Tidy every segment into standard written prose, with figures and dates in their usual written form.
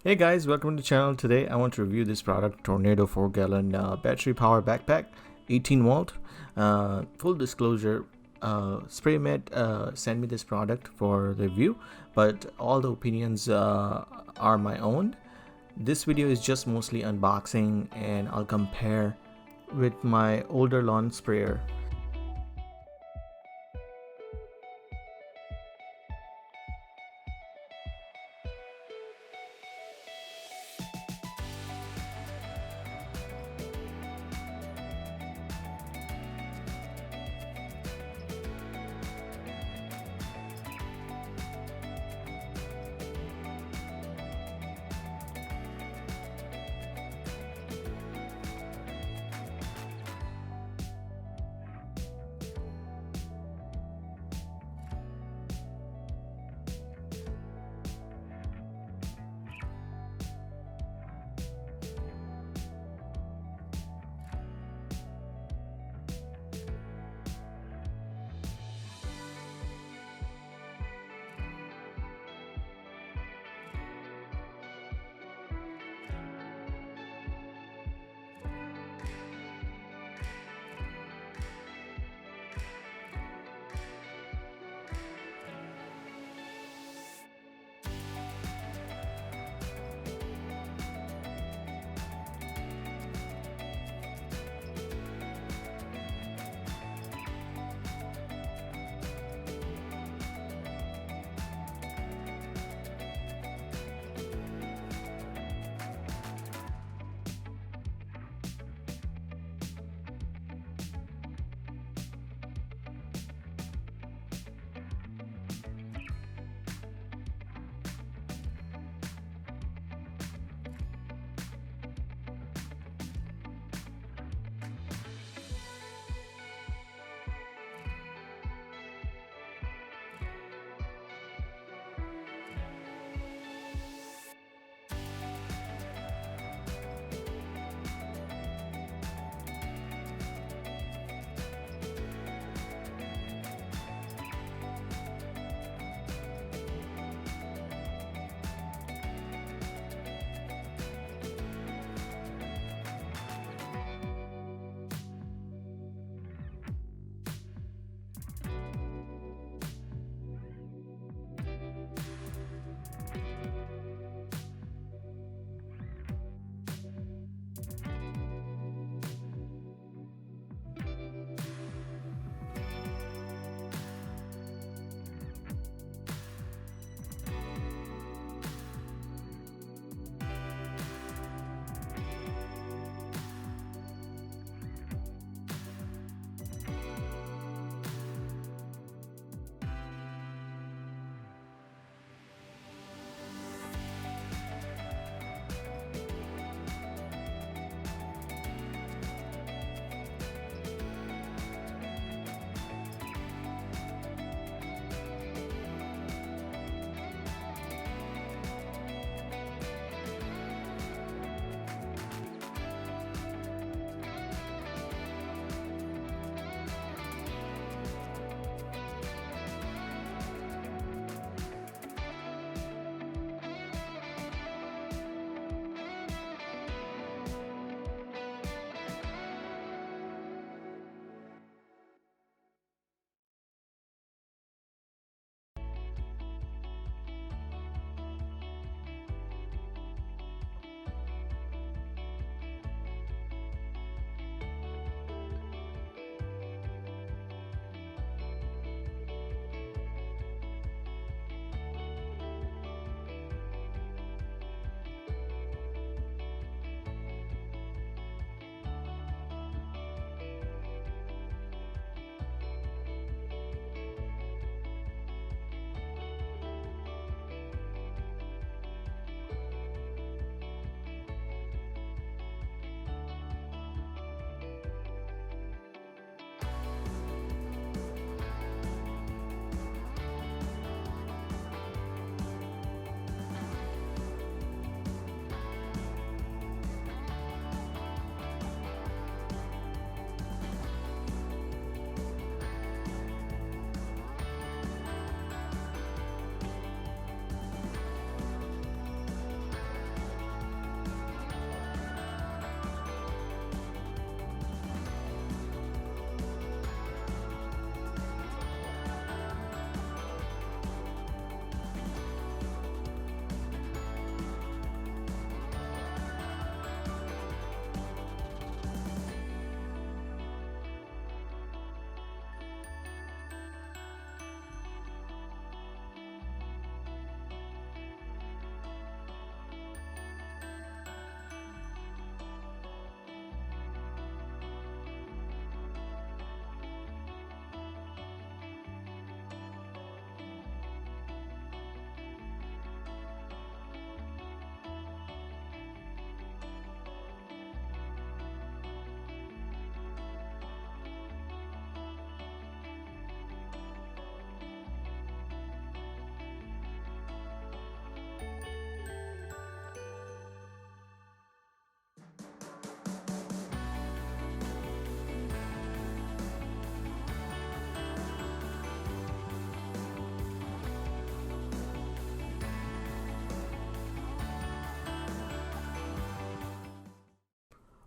Hey guys, welcome to the channel. Today I want to review this product, Tornado 4-gallon battery power backpack, 18 volt. Full disclosure, Spraymate sent me this product for review, but all the opinions are my own. This video is just mostly unboxing, and I'll compare with my older lawn sprayer.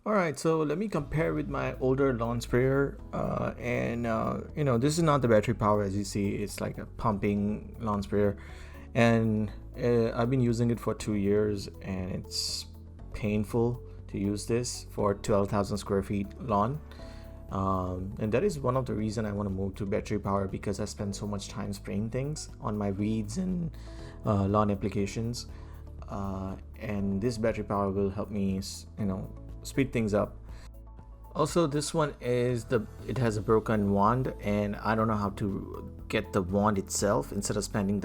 Alright, so let me compare with my older lawn sprayer, you know, this is not the battery power. As you see, it's like a pumping lawn sprayer, and I've been using it for 2 years, and it's painful to use this for 12,000 square feet lawn. And that is one of the reason I want to move to battery power, because I spend so much time spraying things on my weeds and lawn applications, and this battery power will help me, you know, speed things up. Also, this one it has a broken wand, and I don't know how to get the wand itself instead of spending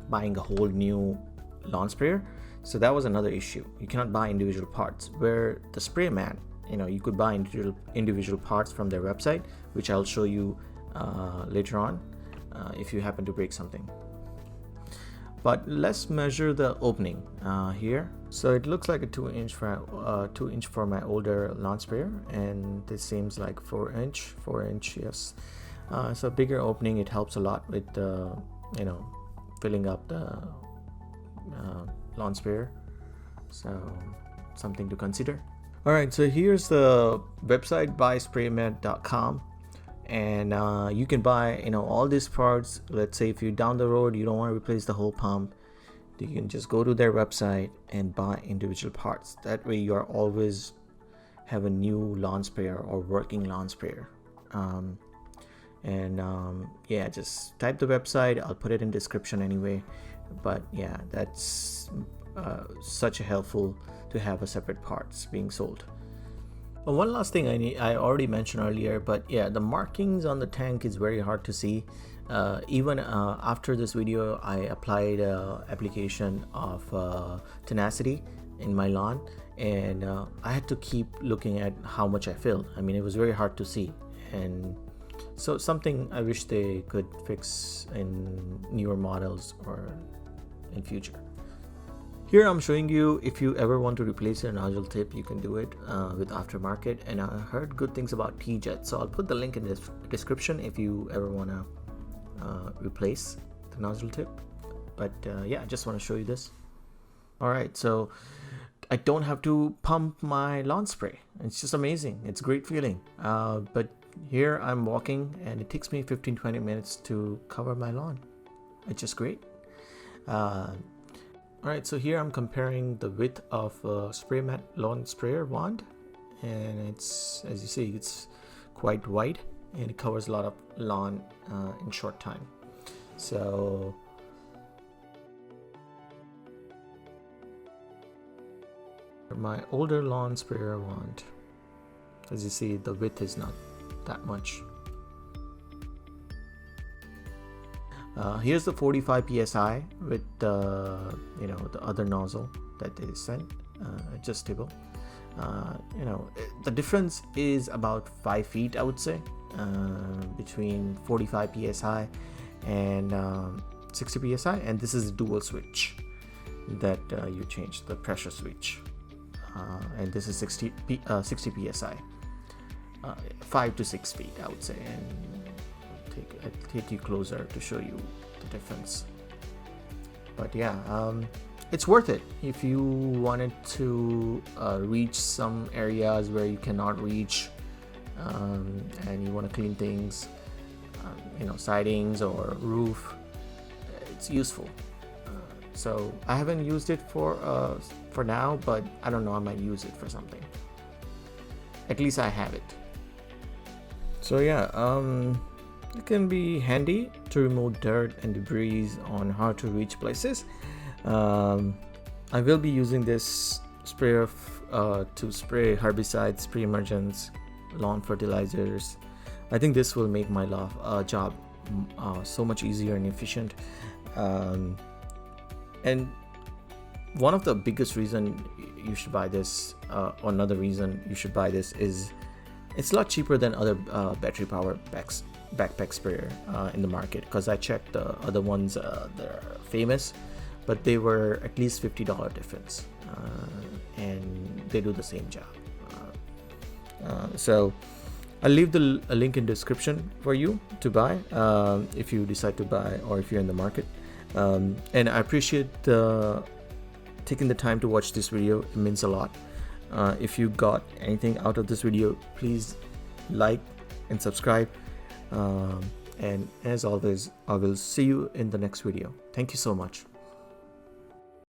buying a whole new lawn sprayer. So that was another issue. You cannot buy individual parts, where the Spraymate, you could buy individual parts from their website, which I'll show you later on if you happen to break something. But let's measure the opening here. So it looks like a 2-inch for my older lawn sprayer, and this seems like 4-inch. Yes. So bigger opening, it helps a lot with filling up the lawn sprayer. So something to consider. All right, so here's the website, buyspraymate.com, and you can buy all these parts. Let's say if you're down the road, you don't want to replace the whole pump, you can just go to their website and buy individual parts. That way you are always have a new lawn sprayer or working lawn sprayer. Yeah, just type the website. I'll put it in description anyway. But yeah, that's such a helpful to have a separate parts being sold. One last thing I already mentioned earlier, but yeah, the markings on the tank is very hard to see. Even after this video, I applied application of tenacity in my lawn, and I had to keep looking at how much I filled. I mean, it was very hard to see, and so something I wish they could fix in newer models or in future. Here I'm showing you, if you ever want to replace your nozzle tip, you can do it with aftermarket, and I heard good things about T-Jet, so I'll put the link in the description if you ever want to replace the nozzle tip. But yeah, I just want to show you this. Alright, so I don't have to pump my lawn spray. It's just amazing. It's a great feeling. But here I'm walking, and it takes me 15-20 minutes to cover my lawn. It's just great. Alright, so here I'm comparing the width of Spraymate lawn sprayer wand, and it's, as you see, it's quite wide, and it covers a lot of lawn in short time. So my older lawn sprayer wand, as you see, the width is not that much. Here's the 45 psi with the the other nozzle that they sent, adjustable. The difference is about 5 feet, I would say, between 45 psi and 60 psi, and this is a dual switch that you change the pressure switch, and this is 60 psi, 5 to 6 feet, I would say, and I'll take you closer to show you the difference. But yeah, it's worth it if you wanted to reach some areas where you cannot reach, and you want to clean things, sidings or roof. It's useful. So I haven't used it for now, but I don't know, I might use it for something. At least I have it. So yeah, it can be handy to remove dirt and debris on hard to reach places. I will be using this sprayer to spray herbicides, pre-emergence, lawn fertilizers. I think this will make my job so much easier and efficient. And one of the biggest reason you should buy this, or another reason you should buy this, is it's a lot cheaper than other battery power backpack sprayer in the market, because I checked the other ones that are famous, but they were at least $50 difference, and they do the same job. So I'll leave a link in description for you to buy if you decide to buy, or if you're in the market. And I appreciate taking the time to watch this video. It means a lot. If you got anything out of this video, please like and subscribe. And as always, I will see you in the next video. Thank you so much.